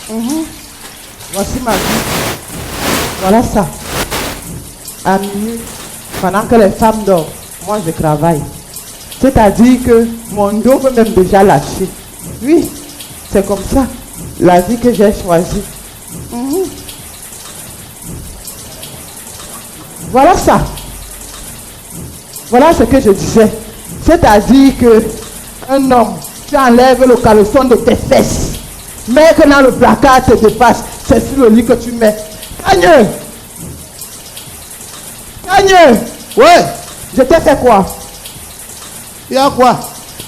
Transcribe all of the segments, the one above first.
Voici ma vie. Voilà ça. À minuit, pendant que les femmes dorment, moi je travaille. C'est-à-dire que mon dos peut même déjà lâcher. Oui, c'est comme ça. La vie que j'ai choisie. Voilà ça. Voilà ce que je disais. C'est-à-dire que un homme, tu enlèves le caleçon de tes fesses. Mais que dans le placard te dépasse, c'est sur le lit que tu mets. Cagneux! Cagneux! Ouais, Je t'ai fait quoi? il y a quoi?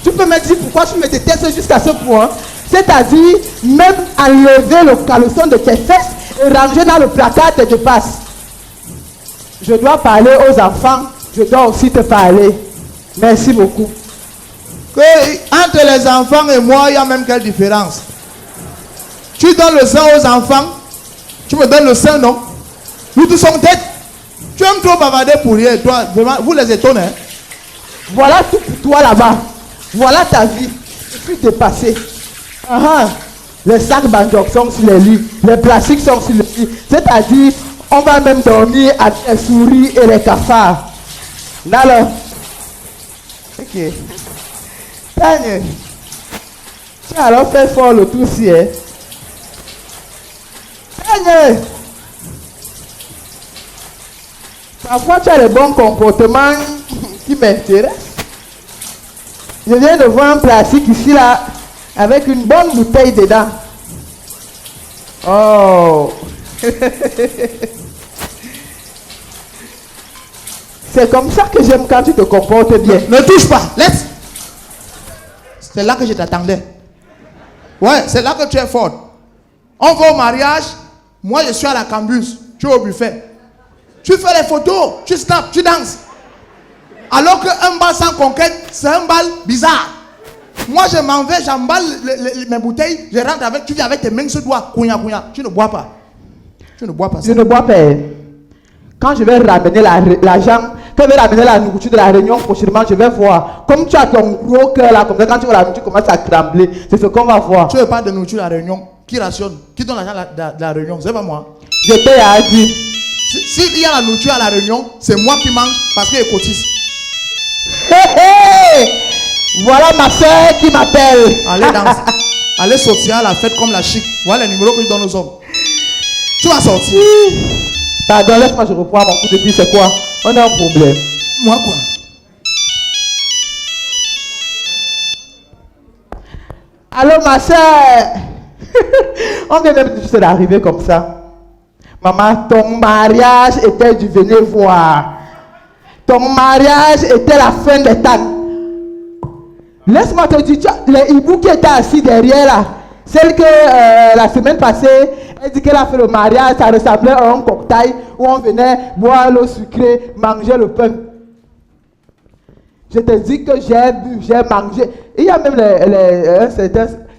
Tu peux me dire pourquoi tu me détestes jusqu'à ce point? C'est-à-dire, même enlever le caleçon de tes fesses et ranger dans le placard te dépasse. Je dois parler aux enfants, je dois aussi te parler. Merci beaucoup. Que entre les enfants et moi, il y a même quelle différence? Tu donnes le sein aux enfants, tu me donnes le sein, non? Nous tous sommes tête. Tu aimes trop bavarder pour rien, toi, vraiment, vous les étonnez. Hein? Voilà tout pour toi là-bas. Voilà ta vie. Je suis dépassé. Les sacs banjocs sont sur les lits. Les plastiques sont sur les lits. C'est-à-dire, on va même dormir avec les souris et les cafards. Alors, ok. Daniel, tu as alors fait fort le tout ci, hein? Daniel, parfois tu as les bons comportements qui m'intéressent. Je viens de voir un plastique ici là, avec une bonne bouteille dedans. Oh. C'est comme ça que j'aime quand tu te comportes bien. Ne touche pas, laisse. C'est là que je t'attendais. Ouais, c'est là que tu es forte. On va au mariage, moi je suis à la cambuse, tu es au buffet. Tu fais les photos, tu snaps, tu danses. Alors qu'un bal sans conquête, c'est un bal bizarre. Moi je m'en vais, j'emballe mes bouteilles, je rentre avec, tu viens avec tes mains sur doigts, kounya kounya. Tu ne bois pas. Tu ne bois pas ça. Je ne bois pas. Quand je vais ramener l'argent, quand je vais ramener la nourriture de la réunion prochainement, je vais voir. Comme tu as ton gros cœur là, comme ça, quand tu vas la nourriture, tu commences à trembler. C'est ce qu'on va voir. Tu veux pas de nourriture à la réunion? Qui rationne? Qui donne l'argent de la réunion? C'est pas moi. Je t'ai dit. S'il y a la nourriture à la réunion, c'est moi qui mange parce qu'il cotise. Voilà ma soeur qui m'appelle. Allez danser. Allez sortir à la fête comme la chic. Voilà les numéros que je donne aux hommes. Tu vas sortir. Pardon, laisse-moi, je reprends mon coup de pied, c'est quoi? On a un problème. Moi quoi? Allô ma soeur. On vient même juste d'arriver comme ça. Maman, ton mariage était du venez voir. Ton mariage était la fin des temps. Laisse-moi te dire, les hiboux qui étaient assis derrière là, celle que la semaine passée, elle dit qu'elle a fait le mariage, ça ressemblait à un cocktail où on venait boire l'eau sucrée, manger le pain. Je te dis que j'ai bu, j'ai mangé. Il y a même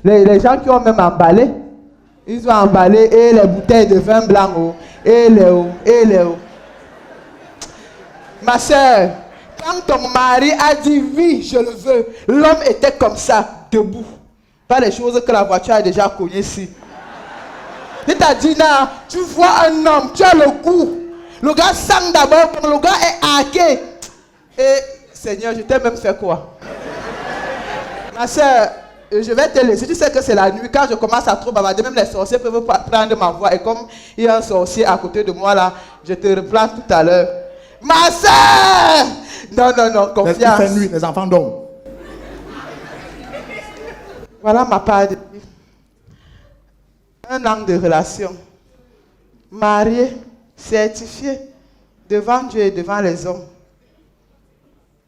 les gens qui ont même emballé. Ils ont emballé et les bouteilles de vin blanc, oh, et les oh. Ma soeur, quand ton mari a dit oui, je le veux, l'homme était comme ça, debout. Pas les choses que la voiture a déjà connues ici. C'est-à-dire, tu vois un homme, tu as le goût. Le gars sang d'abord, le gars est hacké. Et Seigneur, je t'ai même fait quoi? Ma soeur, je vais te laisser. Tu sais que c'est la nuit. Quand je commence à trop bavarder, même les sorciers peuvent prendre ma voix. Et comme il y a un sorcier à côté de moi là, je te reprends tout à l'heure. Ma soeur! Non, confiance. Il fait nuit, les enfants dorment. Voilà ma part de vie. Un an de relation. Marié, certifié, devant Dieu et devant les hommes.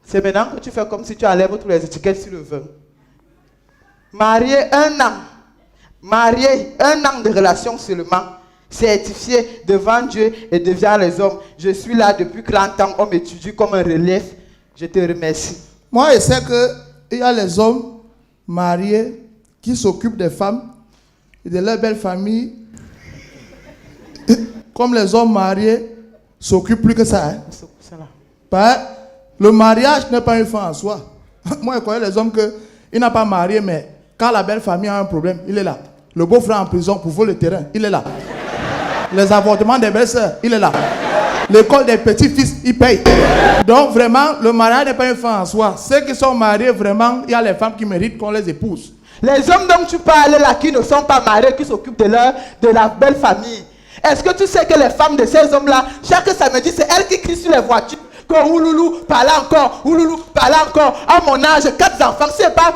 C'est maintenant que tu fais comme si tu enlèves toutes les étiquettes sur le vin. Marié un an. Marié un an de relation seulement. Certifié devant Dieu et devant les hommes. Je suis là depuis 30 ans. On m'étudie comme un relève. Je te remercie. Moi, je sais qu'il y a les hommes mariés qui s'occupent des femmes et de leur belle famille. Comme les hommes mariés s'occupent plus que ça. Hein? Le mariage n'est pas une fin en soi. Moi, je connais les hommes qui n'ont pas marié, mais quand la belle famille a un problème, il est là. Le beau-frère en prison pour voler le terrain, il est là. Les avortements des belles-sœurs, il est là. L'école des petits-fils, il paye. Donc vraiment, le mariage n'est pas une fin en soi. Ceux qui sont mariés, vraiment, il y a les femmes qui méritent qu'on les épouse. Les hommes dont tu parles là, qui ne sont pas mariés, qui s'occupent de la belle famille. Est-ce que tu sais que les femmes de ces hommes-là, chaque samedi, c'est elles qui crient sur les voitures? Que ouloulou, parle encore, ouloulou, parle encore. À mon âge, 4 enfants, si c'est pas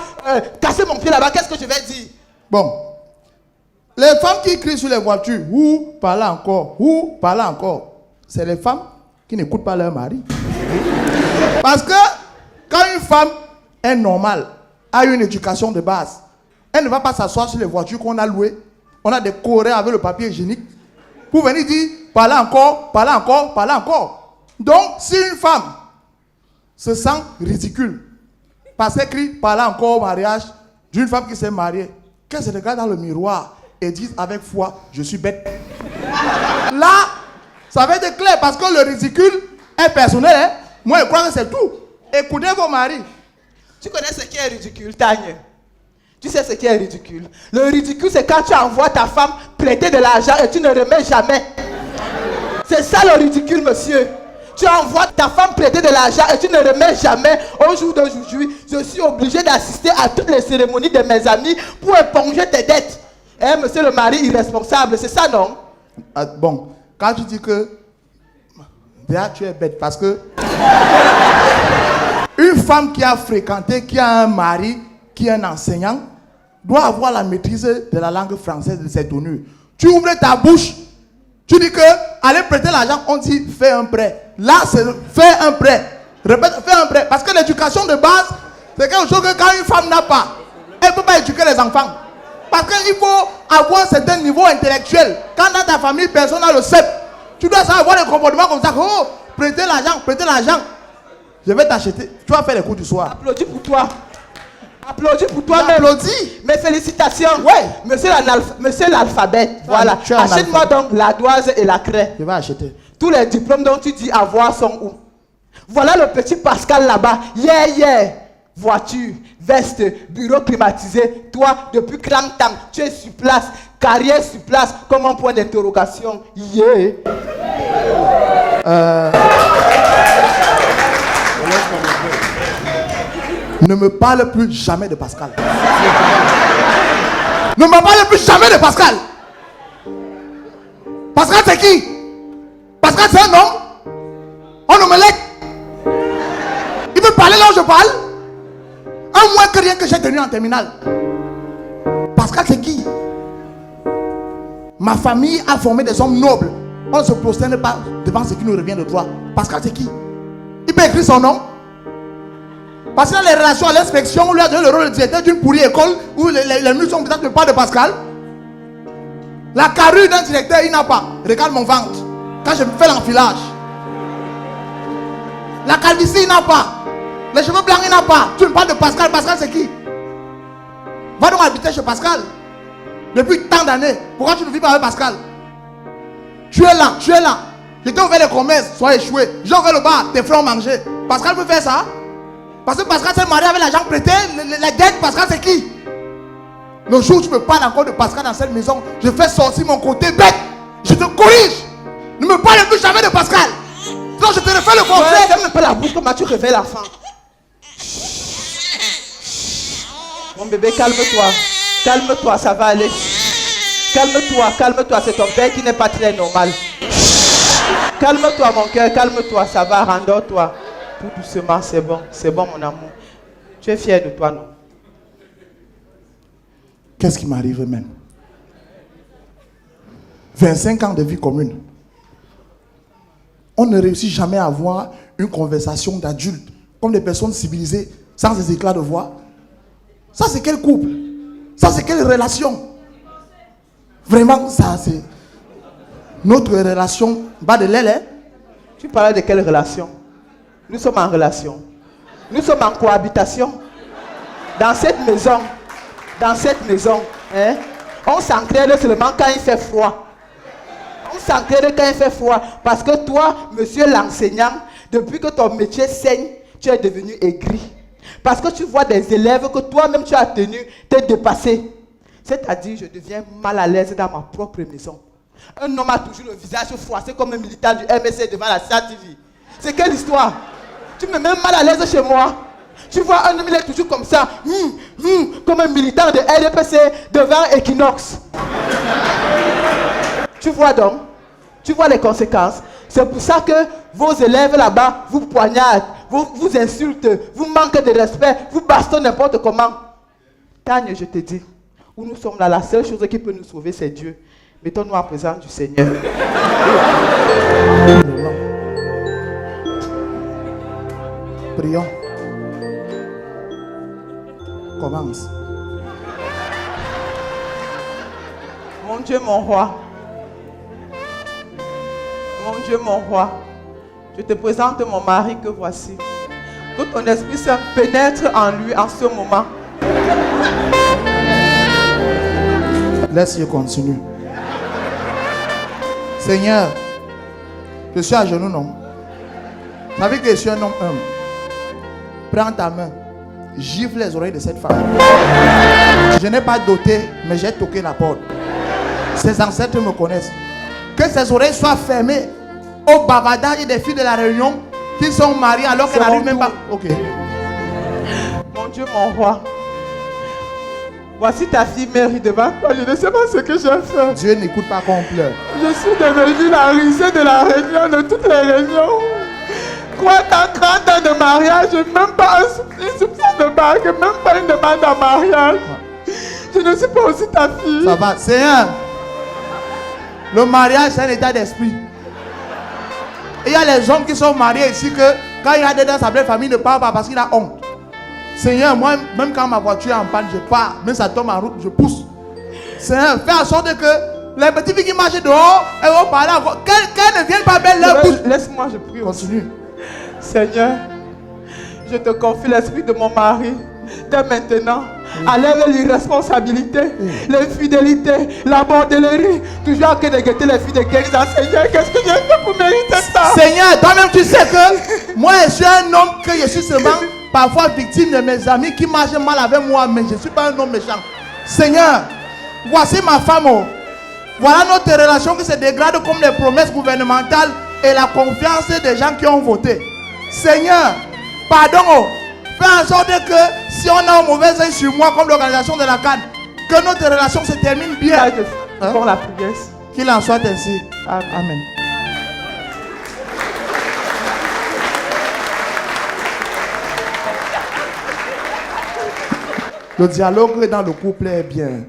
casser mon pied là-bas, qu'est-ce que je vais dire? Bon. Les femmes qui crient sur les voitures, ou parlent encore, c'est les femmes qui n'écoutent pas leur mari. Parce que quand une femme est normale, a une éducation de base, elle ne va pas s'asseoir sur les voitures qu'on a louées. On a décoré avec le papier hygiénique pour venir dire, parlez encore. Donc, si une femme se sent ridicule parce qu'elle crie, parlez encore au mariage d'une femme qui s'est mariée, qu'elle se regarde dans le miroir et dise avec foi, je suis bête. Là, ça va être clair parce que le ridicule est personnel. Hein? Moi, je crois que c'est tout. Écoutez vos maris. Tu connais ce qui est ridicule, Tanya? Tu sais ce qui est ridicule? Le ridicule, c'est quand tu envoies ta femme prêter de l'argent et tu ne remets jamais. C'est ça le ridicule, monsieur. Tu envoies ta femme prêter de l'argent et tu ne remets jamais. Au jour d'aujourd'hui, je suis obligé d'assister à toutes les cérémonies de mes amis pour éponger tes dettes. Eh, monsieur le mari irresponsable, c'est ça, non? Bon, quand tu dis que déjà tu es bête parce que une femme qui a fréquenté, qui a un mari, qui est un enseignant, doit avoir la maîtrise de la langue française de ses tenues. Tu ouvres ta bouche, tu dis que aller prêter l'argent, on dit fais un prêt. Là, c'est fais un prêt. Répète, fais un prêt. Parce que l'éducation de base, c'est quelque chose que quand une femme n'a pas, elle ne peut pas éduquer les enfants. Parce qu'il faut avoir un certain niveau intellectuel. Quand dans ta famille, personne n'a le CEP, tu dois savoir des comportements comme ça. Oh, prêtez l'argent. Je vais t'acheter. Tu vas faire les cours du soir. Applaudis pour toi. Applaudis pour toi-même. Applaudis. Mes félicitations. Ouais. Monsieur l'alphabet. Voilà. Achète-moi donc la doise et la craie. Je vais acheter. Tous les diplômes dont tu dis avoir sont où? Voilà le petit Pascal là-bas. Yeah. Voiture, veste, bureau climatisé. Toi, depuis 30 ans, tu es sur place. Carrière sur place, comme un point d'interrogation. Yeah. Ne me parle plus jamais de Pascal. Ne me parle plus jamais de Pascal. Pascal, c'est qui? Pascal, c'est un homme. On ne me lègue. Il veut parler là où je parle. Un moins que rien que j'ai tenu en terminale. Pascal, c'est qui? Ma famille a formé des hommes nobles. On ne se prosterne pas devant ce qui nous revient de droit. Pascal, c'est qui? Il peut écrire son nom. Parce que dans les relations à l'inspection, on lui a donné le rôle de directeur d'une pourrie école où les murs sont peut-être pas de Pascal. La carrure d'un directeur, il n'a pas. Regarde mon ventre. Quand je me fais l'enfilage. La calvitie, il n'a pas. Les cheveux blancs, il n'a pas. Tu me parles de Pascal. Pascal, c'est qui? Va donc habiter chez Pascal. Depuis tant d'années. Pourquoi tu ne vis pas avec Pascal? Tu es là. Je t'ai ouvert les commerces, sois échoué. J'ai ouvert le bar, tes frères ont mangé. Pascal peut faire ça? Parce que Pascal s'est marié avec l'argent prêté, les dettes. Pascal, c'est qui? Le jour où tu me parles encore de Pascal dans cette maison, je fais sortir mon côté bête. Je te corrige. Ne me parle plus jamais de Pascal. Sinon, je te refais le conseil. Ferme un peu la bouche, comment tu réveilles la femme. Mon bébé, calme-toi. Calme-toi, ça va aller. Calme-toi, c'est ton père qui n'est pas très normal. Calme-toi, mon cœur, calme-toi, ça va, rendors-toi. Tout doucement, c'est bon, mon amour. Tu es fier de toi, non? Qu'est-ce qui m'arrive même? 25 ans de vie commune. On ne réussit jamais à avoir une conversation d'adultes, comme des personnes civilisées, sans des éclats de voix. Ça, c'est quel couple? Ça, c'est quelle relation? Vraiment, ça, c'est... Notre relation bas de l'aile, hein? Tu parles de quelle relation? Nous sommes en relation. Nous sommes en cohabitation. Dans cette maison, hein? On s'entraide seulement quand il fait froid. Parce que toi, monsieur l'enseignant, depuis que ton métier saigne, tu es devenu aigri. Parce que tu vois des élèves que toi-même tu as tenus, t'es dépassé. C'est-à-dire, je deviens mal à l'aise dans ma propre maison. Un homme a toujours le visage froissé comme un militant du MSC devant la CATV. C'est quelle histoire? Tu me mets mal à l'aise chez moi. Tu vois, un homme, il est toujours comme ça, comme un militant de LDPC devant Equinox. Tu vois donc? Tu vois les conséquences? C'est pour ça que vos élèves là-bas vous poignardent, vous insultent, vous manquent de respect, vous bastonnent n'importe comment. Tagne, je te dis, où nous sommes là, la seule chose qui peut nous sauver, c'est Dieu. Mettons-nous en présence du Seigneur. Prions. Commence. Mon Dieu, mon roi. Mon Dieu, mon roi. Je te présente mon mari que voici. Que ton Esprit Saint pénètre en lui en ce moment. Laisse-le continuer. Seigneur, je suis à genoux, non? Tu savez que je suis un homme humble. Prends ta main, gifle les oreilles de cette femme. Je n'ai pas doté, mais j'ai toqué la porte. Ses ancêtres me connaissent. Que ses oreilles soient fermées au bavardage des filles de la Réunion qui sont mariées alors qu'elles n'arrivent même pas. Ok. Mon Dieu, mon roi. Voici ta fille Mary devant toi. Je ne sais pas ce que j'ai fait. Dieu n'écoute pas qu'on pleure. Je suis devenue la risée de la Réunion, de toutes les régions. Quoi, ta 30 ans de mariage, même pas un soupçon de bague, même pas une demande en mariage. Je ne suis pas aussi ta fille. Ça va, Seigneur. Le mariage, c'est un état d'esprit. Et il y a les hommes qui sont mariés ici que quand il y a des dans sa belle famille, ne parle pas parce qu'il a honte. Seigneur, moi, même quand ma voiture est en panne, je pars. Même ça tombe en route, je pousse. Seigneur, fais en sorte que les petites filles qui marchent dehors, elles vont parler encore. Qu'elles ne viennent pas belles leur bouche. Laisse-moi, je prie. Continue. Seigneur, je te confie l'esprit de mon mari. Dès maintenant, enlève l'irresponsabilité, l'infidélité, la bordellerie. Toujours que de guetter les filles de Kenza. Seigneur, qu'est-ce que j'ai fait pour mériter ça? Seigneur, toi-même tu sais que moi je suis un homme que je suis seulement parfois victime de mes amis qui marchent mal avec moi, mais je ne suis pas un homme méchant. Seigneur, voici ma femme. Oh. Voilà notre relation qui se dégrade comme les promesses gouvernementales et la confiance des gens qui ont voté. Seigneur, pardon. Oh. Fais en sorte que si on a un mauvais œil sur moi comme l'organisation de la CAN, que notre relation se termine bien. Pour la prière. Qu'il en soit ainsi. Amen. Amen. Le dialogue dans le couple est bien.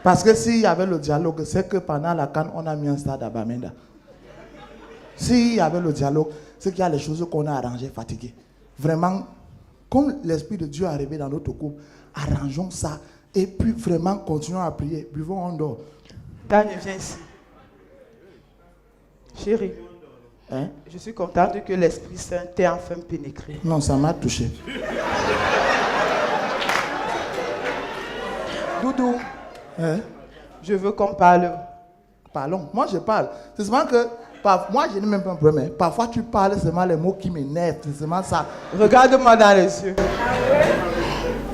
Parce que s'il y avait le dialogue, c'est que pendant la CAN, on a mis un stade à Bamenda. S'il y avait le dialogue, c'est qu'il y a les choses qu'on a arrangées, fatiguées. Vraiment, comme l'Esprit de Dieu est arrivé dans notre couple, arrangeons ça et puis vraiment continuons à prier. Buvons, on dort. Tania, viens ici. Chérie, Hein? je suis contente que l'Esprit Saint t'ait enfin pénétré. Non, ça m'a touché. Doudou, Hein? je veux qu'on parle. Parlons. Moi, je parle. C'est seulement que, moi, je n'ai même pas un problème. Parfois, tu parles seulement les mots qui m'énervent. C'est seulement ça. Regarde-moi dans les yeux.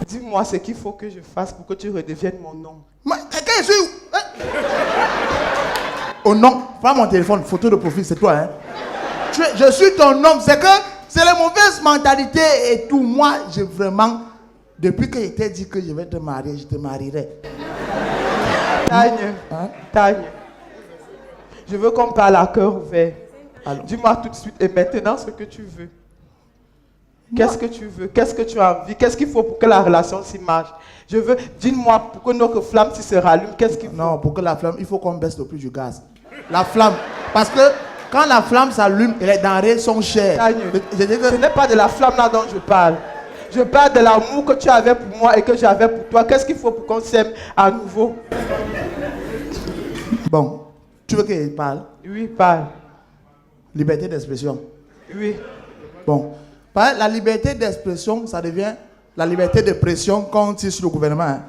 Dis-moi ce qu'il faut que je fasse pour que tu redeviennes mon homme. Moi, quand je suis... Hein? Oh non, prends mon téléphone, photo de profil, c'est toi. Hein? Je suis ton homme. C'est que c'est les mauvaises mentalités et tout. Moi, j'ai vraiment... Depuis que je t'ai dit que je vais te marier, je te marierai. Tagne, Hein? Tagne, je veux qu'on parle à cœur ouvert. Alors. Dis-moi tout de suite et maintenant ce que tu veux. Qu'est-ce que tu veux? Qu'est-ce que tu as envie? Qu'est-ce qu'il faut pour que la relation s'image? Je veux, dis-moi, pour que notre flamme se rallume, qu'est-ce qu'il faut? Non, pour que la flamme, il faut qu'on baisse le prix du gaz. La flamme. Parce que quand la flamme s'allume, les denrées sont chères. Tagne, Je dis que... ce n'est pas de la flamme là dont je parle. Je parle de l'amour que tu avais pour moi et que j'avais pour toi. Qu'est-ce qu'il faut pour qu'on s'aime à nouveau? Bon, tu veux qu'il parle? Oui, parle. Liberté d'expression. Oui. Bon, la liberté d'expression, ça devient la liberté de pression quand on tire sur le gouvernement. Hein.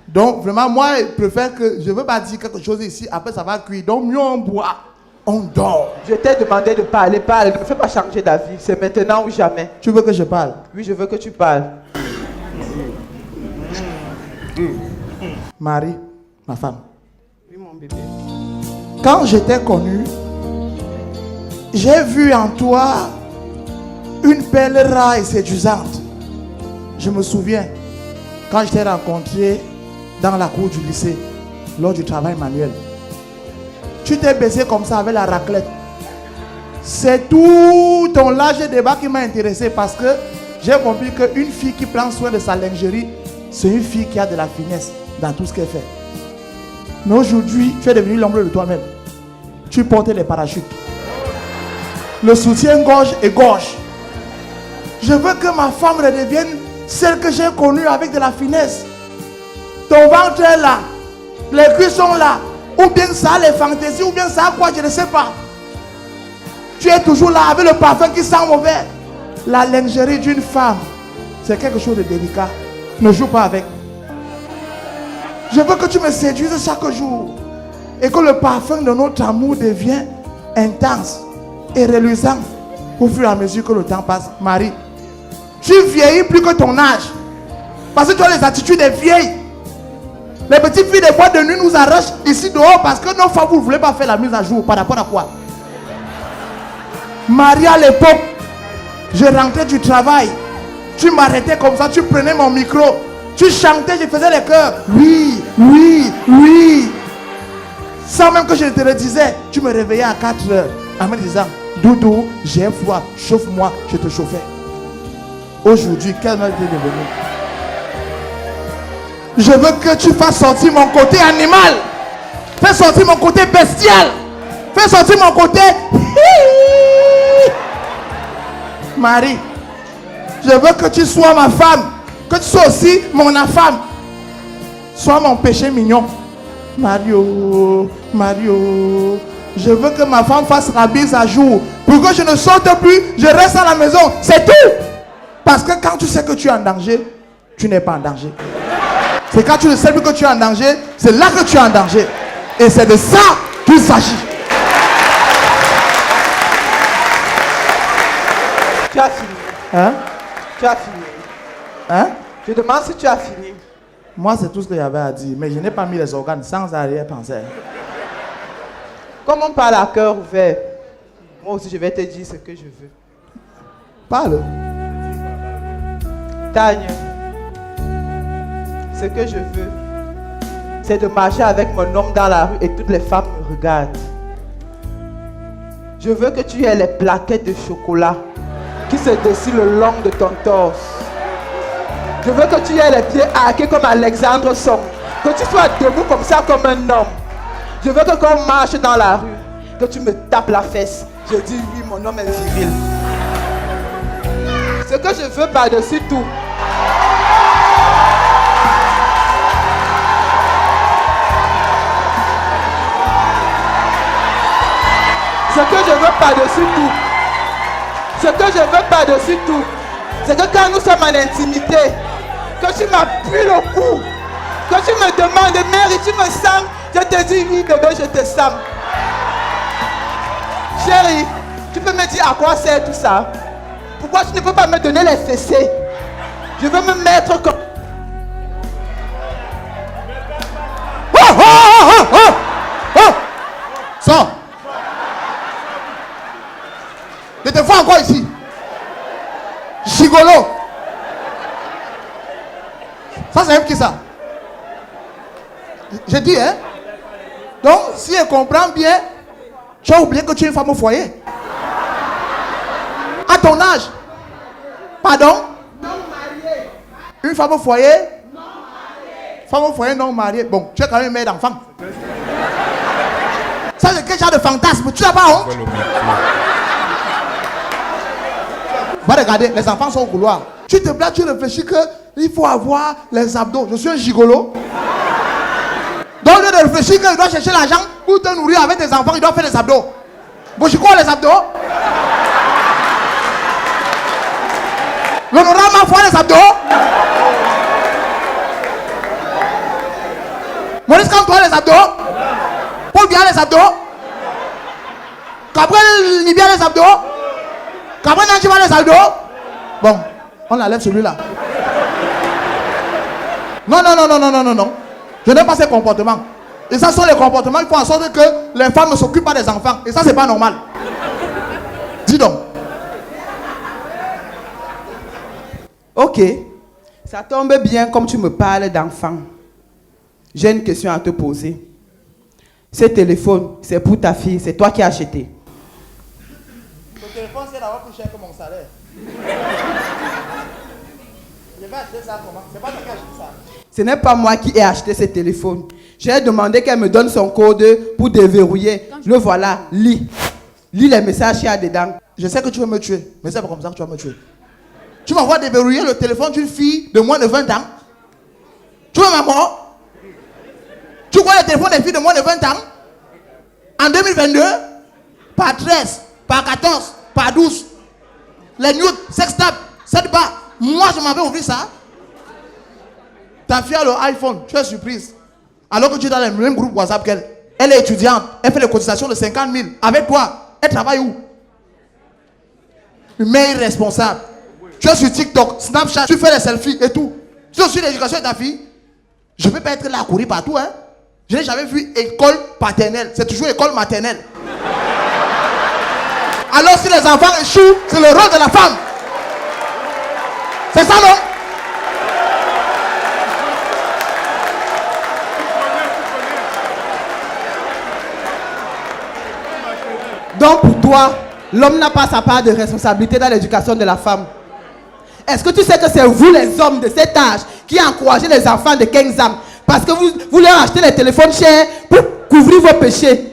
Donc, vraiment, moi, je préfère que... Je ne veux pas dire quelque chose ici, après ça va cuire. Donc, mieux on boit, on dort. Je t'ai demandé de parler, parle. Ne me fais pas changer d'avis. C'est maintenant ou jamais. Tu veux que je parle? Oui, je veux que tu parles. Marie, ma femme. Oui, mon bébé. Quand je t'ai connu, j'ai vu en toi une belle rare et séduisante. Je me souviens, quand je t'ai rencontré dans la cour du lycée, lors du travail manuel, tu t'es baissé comme ça avec la raclette. C'est tout ton large débat qui m'a intéressé parce que j'ai compris qu'une fille qui prend soin de sa lingerie, c'est une fille qui a de la finesse dans tout ce qu'elle fait. Mais aujourd'hui, tu es devenu l'ombre de toi-même. Tu portes les parachutes. Le soutien-gorge et gorge. Je veux que ma femme redevienne celle que j'ai connue avec de la finesse. Ton ventre est là. Les cuisses sont là. Ou bien ça a les fantaisies, ou bien ça a quoi, je ne sais pas. Tu es toujours là avec le parfum qui sent mauvais. La lingerie d'une femme, c'est quelque chose de délicat. Ne joue pas avec. Je veux que tu me séduises chaque jour. Et que le parfum de notre amour devienne intense et reluisant au fur et à mesure que le temps passe. Marie, tu vieillis plus que ton âge. Parce que tu as les attitudes des vieilles. Les petites filles des boîtes de nuit nous arrachent ici dehors parce que nos femmes, vous ne voulez pas faire la mise à jour. Par rapport à quoi? Marie, à l'époque, je rentrais du travail. Tu m'arrêtais comme ça, tu prenais mon micro. Tu chantais, je faisais les chœurs. Oui, oui, oui. Sans même que je te le disais, tu me réveillais à 4 heures en me disant, Doudou, j'ai froid, chauffe-moi, je te chauffais. Aujourd'hui, quelle heure est devenue? Je veux que tu fasses sortir mon côté animal. Fais sortir mon côté bestial. Fais sortir mon côté... Marie, je veux que tu sois ma femme. Que tu sois aussi mon femme. Sois mon péché mignon. Mario, Mario, je veux que ma femme fasse la bise à jour. Pour que je ne sorte plus, je reste à la maison. C'est tout. Parce que quand tu sais que tu es en danger, tu n'es pas en danger. C'est quand tu ne sais plus que tu es en danger, c'est là que tu es en danger. Et c'est de ça qu'il s'agit. Tu as fini. Hein? Tu as fini. Hein? Je demande si tu as fini. Moi, c'est tout ce que j'avais à dire. Mais je n'ai pas mis les organes sans arrière-pensée. Comme on parle à cœur ouvert, moi aussi je vais te dire ce que je veux. Parle. Tanya, ce que je veux, c'est de marcher avec mon homme dans la rue et toutes les femmes me regardent. Je veux que tu aies les plaquettes de chocolat qui se dessinent le long de ton torse. Je veux que tu aies les pieds arqués comme Alexandre Song. Que tu sois debout comme ça, comme un homme. Je veux que quand on marche dans la rue, que tu me tapes la fesse. Je dis oui, mon homme est viril. Ce que je veux par-dessus tout, ce que je veux par-dessus tout, c'est que quand nous sommes en intimité, que tu m'appuies le cou, que tu me demandes, Mary, tu me sens, je te dis oui, bébé, je te sens. Chérie, tu peux me dire à quoi sert tout ça? Pourquoi tu ne peux pas me donner les fessées? Je veux me mettre comme... Oh, oh, oh, oh, oh, oh. Sors. Je te vois encore ici. Gigolo. Ça, c'est même qui ça? J'ai dit, hein? Donc, si elle comprend bien, tu as oublié que tu es une femme au foyer. À ton âge. Pardon? Non mariée. Une femme au foyer? Non mariée. Femme au foyer non mariée. Bon, tu es quand même une mère d'enfant. Ça, c'est quel genre de fantasme? Tu n'as pas honte? Va regarder, les enfants sont au couloir. Tu te blagues, tu réfléchis qu'il faut avoir les abdos. Je suis un gigolo. Donc, au lieu de réfléchir qu'il doit chercher l'argent pour te nourrir avec tes enfants, il doit faire les abdos. Bon, je crois les abdos. L'honorable m'a fait les abdos. Maurice Kantois les abdos. Paul Biya les abdos. Gabriel Libia les abdos. Gabriel Nanchima les abdos. Bon, on enlève celui-là. Non, non, non, non, non, non, non, non. Je n'aime pas ces comportements. Et ça sont les comportements qui font en sorte que les femmes ne s'occupent pas des enfants. Et ça, c'est pas normal. Dis donc. Ok, ça tombe bien comme tu me parles d'enfants. J'ai une question à te poser. Ce téléphone, c'est pour ta fille, c'est toi qui as acheté. Le téléphone, c'est d'avoir plus cher que mon salaire. Je vais acheter ça comment? C'est pas toi qui as acheté ça. Ce n'est pas moi qui ai acheté ce téléphone. J'ai demandé qu'elle me donne son code pour déverrouiller. Le voilà, lis. Lis les messages qu'il y a dedans. Je sais que tu veux me tuer, mais c'est pas comme ça que tu vas me tuer. Tu vas voir déverrouiller le téléphone d'une fille de moins de 20 ans. Tu veux ma mort? Tu vois le téléphone des filles de moins de 20 ans? En 2022, par 13, par 14, par 12. Les nudes, sextap, 7 bas. Moi, je m'avais ouvert ça. Ta fille a le iPhone, tu es surprise. Alors que tu es dans le même groupe WhatsApp qu'elle. Elle est étudiante, elle fait les cotisations de 50 000. Avec toi, elle travaille où? Une mère irresponsable. Tu es sur TikTok, Snapchat, tu fais les selfies et tout. Tu es sur l'éducation de ta fille. Je ne peux pas être là à courir partout. Hein. Je n'ai jamais vu école paternelle. C'est toujours école maternelle. Alors si les enfants échouent, c'est le rôle de la femme. C'est ça, non? Donc pour toi, l'homme n'a pas sa part de responsabilité dans l'éducation de la femme. Est-ce que tu sais que c'est vous les hommes de cet âge qui encouragez les enfants de 15 ans parce que vous leur achetez les téléphones chers pour couvrir vos péchés?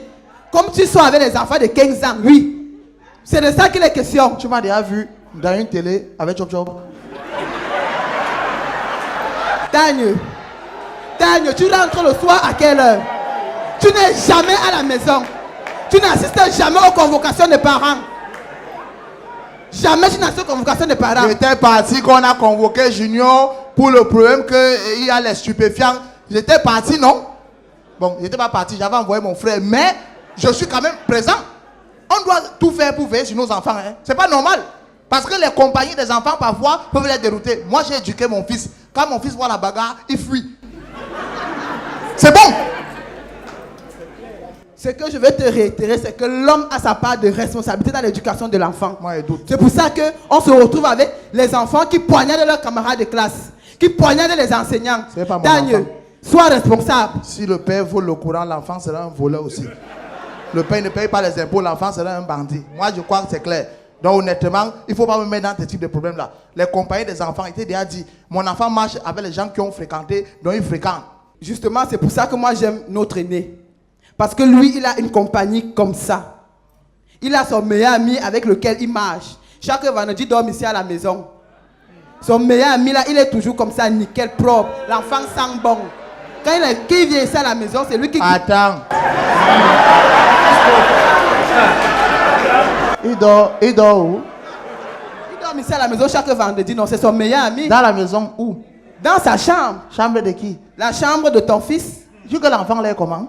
Comme tu sois avec les enfants de 15 ans, oui. C'est de ça qu'il est question. Tu m'as déjà vu dans une télé avec Chop Chop. Tagne, tu rentres le soir à quelle heure? Tu n'es jamais à la maison. Tu n'assistes jamais aux convocations des parents. Jamais tu n'assistes aux convocations des parents. J'étais parti qu'on a convoqué Junior pour le problème qu'il y a les stupéfiants. J'étais parti, non? Bon, je n'étais pas parti, j'avais envoyé mon frère, mais je suis quand même présent. On doit tout faire pour veiller sur nos enfants. Hein. C'est pas normal. Parce que les compagnies des enfants, parfois, peuvent les dérouter. Moi, j'ai éduqué mon fils. Quand mon fils voit la bagarre, il fuit. C'est bon. Ce que je veux te réitérer, c'est que l'homme a sa part de responsabilité dans l'éducation de l'enfant. Moi, je doute. C'est pour ça qu'on se retrouve avec les enfants qui poignardent leurs camarades de classe, qui poignardent les enseignants. C'est pas mon Tagne, enfant. sois responsable. Si le père vole le courant, l'enfant sera un voleur aussi. Le père ne paye pas les impôts, l'enfant sera un bandit. Moi, je crois que c'est clair. Donc, honnêtement, il ne faut pas me mettre dans ce type de problème-là. Les compagnies des enfants étaient déjà dit, mon enfant marche avec les gens qui ont fréquenté, donc il fréquente. Justement, c'est pour ça que moi j'aime notre aîné. Parce que lui, il a une compagnie comme ça. Il a son meilleur ami avec lequel il marche. Chaque vendredi, il dort ici à la maison. Son meilleur ami, là, il est toujours comme ça, nickel, propre. L'enfant sent bon. Quand il vient ici à la maison, c'est lui qui... Attends. Il dort où? Il dort ici à la maison chaque vendredi. Non, c'est son meilleur ami. Dans la maison où? Dans sa chambre. Chambre de qui? La chambre de ton fils. Tu dis que l'enfant là est comment?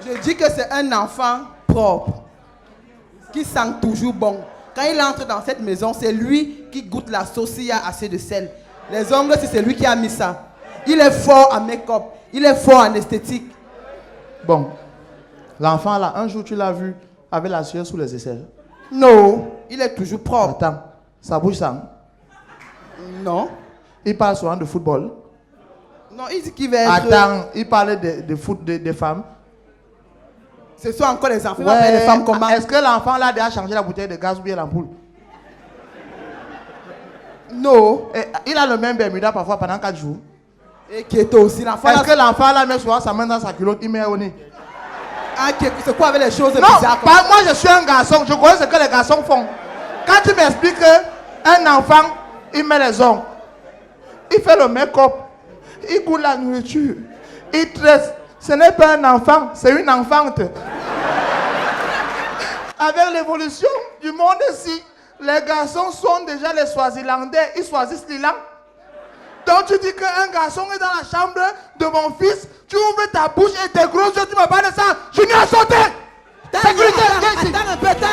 Je dis que c'est un enfant propre, qui sent toujours bon. Quand il entre dans cette maison, c'est lui qui goûte la sauce s'il y a assez de sel. Les ongles, c'est lui qui a mis ça. Il est fort en make-up, il est fort en esthétique. Bon, l'enfant là, un jour tu l'as vu avec la sueur sous les aisselles? Non, il est toujours propre. Attends, sa bouche sent? Non. Il parle souvent de football? Non, il dit qu'il va être... Attends, il parlait de foot des femmes? Ce sont encore les enfants, ouais. Les femmes comment? Est-ce que l'enfant là a déjà changé la bouteille de gaz ou bien l'ampoule? Non. Et il a le même Bermuda parfois pendant 4 jours. Et Keto aussi, l'enfant. Est-ce que l'enfant là met souvent sa main dans sa culotte, il met au nez? Ah, c'est quoi avec les choses non, bizarres? Non, moi je suis un garçon, je connais ce que les garçons font. Quand tu m'expliques qu'un enfant, il met les ongles, il fait le make-up, il goûte la nourriture, il tresse. Ce n'est pas un enfant, c'est une enfante. Avec l'évolution du monde ici, les garçons sont déjà les Swazilandais, ils choisissent l'Ilan. Donc tu dis qu'un garçon est dans la chambre de mon fils, tu ouvres ta bouche et tes gros yeux, tu me parles de ça, je n'ai à sauter. Attends un peu, attends.